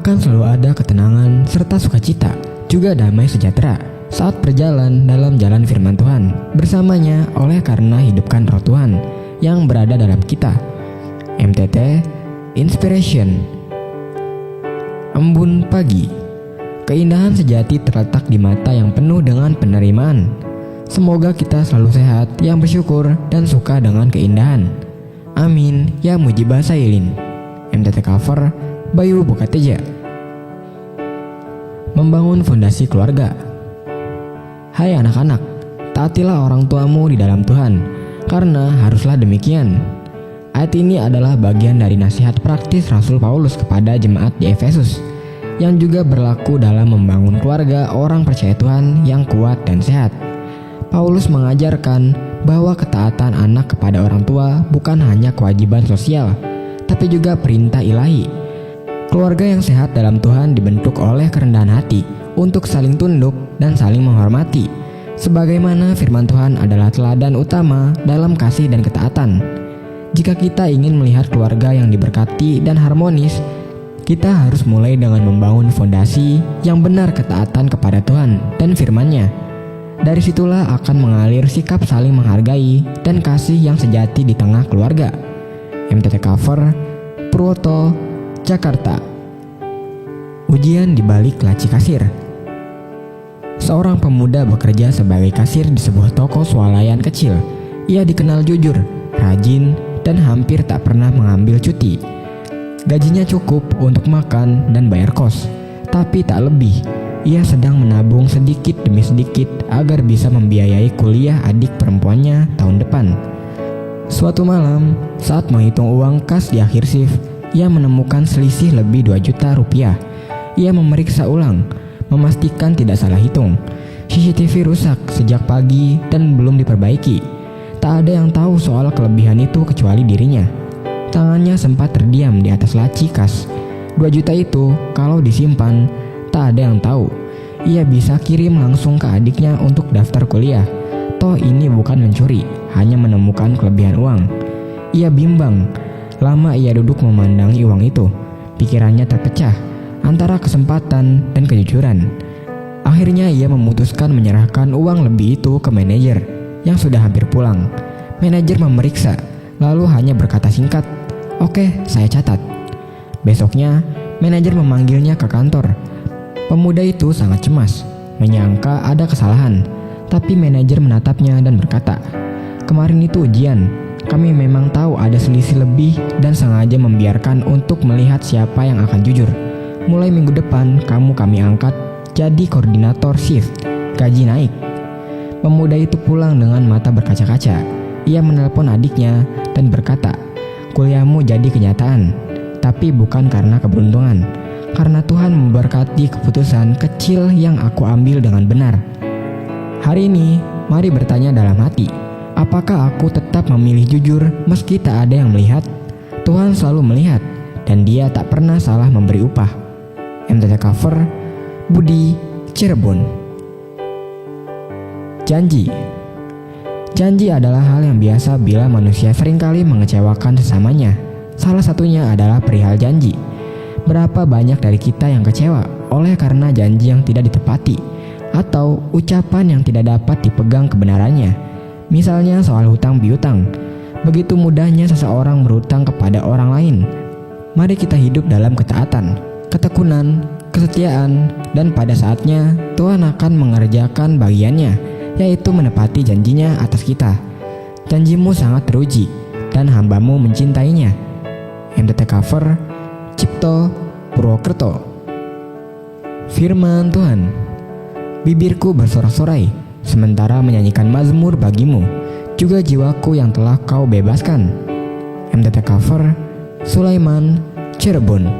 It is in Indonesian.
akan selalu ada ketenangan serta sukacita, juga damai sejahtera saat berjalan dalam jalan firman Tuhan bersamanya oleh karena hidupkan Roh Tuhan yang berada dalam kita. MTT Inspiration. Embun pagi. Keindahan sejati terletak di mata yang penuh dengan penerimaan. Semoga kita selalu sehat, yang bersyukur dan suka dengan keindahan. Amin ya mujibah sailin. MTT cover Bayu Bukateja. Membangun fondasi keluarga. Hai anak-anak, taatilah orang tuamu di dalam Tuhan, karena haruslah demikian. Ayat ini adalah bagian dari nasihat praktis Rasul Paulus kepada jemaat di Efesus, yang juga berlaku dalam membangun keluarga orang percaya Tuhan yang kuat dan sehat. Paulus mengajarkan bahwa ketaatan anak kepada orang tua bukan hanya kewajiban sosial, tapi juga perintah ilahi. Keluarga yang sehat dalam Tuhan dibentuk oleh kerendahan hati untuk saling tunduk dan saling menghormati, sebagaimana firman Tuhan adalah teladan utama dalam kasih dan ketaatan. Jika kita ingin melihat keluarga yang diberkati dan harmonis, kita harus mulai dengan membangun fondasi yang benar ketaatan kepada Tuhan dan firman-Nya. Dari situlah akan mengalir sikap saling menghargai dan kasih yang sejati di tengah keluarga. MTT cover Purwoto, Jakarta. Ujian di balik laci kasir. Seorang pemuda bekerja sebagai kasir di sebuah toko swalayan kecil. Ia dikenal jujur, rajin, dan hampir tak pernah mengambil cuti. Gajinya cukup untuk makan dan bayar kos, tapi tak lebih. Ia sedang menabung sedikit demi sedikit agar bisa membiayai kuliah adik perempuannya tahun depan. Suatu malam, saat menghitung uang kas di akhir shift, ia menemukan selisih lebih 2 juta rupiah. Ia memeriksa ulang, memastikan tidak salah hitung. CCTV rusak sejak pagi dan belum diperbaiki. Tak ada yang tahu soal kelebihan itu kecuali dirinya. Tangannya sempat terdiam di atas laci kas. 2 juta itu kalau disimpan, tak ada yang tahu. Ia bisa kirim langsung ke adiknya untuk daftar kuliah. Toh ini bukan mencuri, hanya menemukan kelebihan uang. Ia bimbang. Lama ia duduk memandangi uang itu. Pikirannya terpecah antara kesempatan dan kejujuran. Akhirnya ia memutuskan menyerahkan uang lebih itu ke manajer yang sudah hampir pulang. Manajer memeriksa, lalu hanya berkata singkat, "Oke, saya catat." Besoknya, manajer memanggilnya ke kantor. Pemuda itu sangat cemas, menyangka ada kesalahan, tapi manajer menatapnya dan berkata, "Kemarin itu ujian. Kami memang tahu ada selisih lebih dan sengaja membiarkan untuk melihat siapa yang akan jujur. Mulai minggu depan kami angkat jadi koordinator shift. Gaji naik." Pemuda itu pulang dengan mata berkaca-kaca. Ia menelpon adiknya dan berkata, "Kuliahmu jadi kenyataan, tapi bukan karena keberuntungan, karena Tuhan memberkati keputusan kecil yang aku ambil dengan benar." Hari ini, mari bertanya dalam hati, apakah aku tetap memilih jujur meski tak ada yang melihat? Tuhan selalu melihat, dan Dia tak pernah salah memberi upah. MTT cover Budi, Cirebon. Janji. Janji adalah hal yang biasa bila manusia seringkali mengecewakan sesamanya. Salah satunya adalah perihal janji. Berapa banyak dari kita yang kecewa oleh karena janji yang tidak ditepati atau ucapan yang tidak dapat dipegang kebenarannya. Misalnya soal hutang piutang. Begitu mudahnya seseorang berhutang kepada orang lain. Mari kita hidup dalam ketaatan, ketekunan, kesetiaan, dan pada saatnya Tuhan akan mengerjakan bagiannya, yaitu menepati janjinya atas kita. Janjimu sangat teruji, dan hambamu mencintainya. MTT cover Cipto, Purwokerto. Firman Tuhan. Bibirku bersorak-sorai, sementara menyanyikan mazmur bagimu, juga jiwaku yang telah kau bebaskan. MTT cover Sulaiman, Cirebon.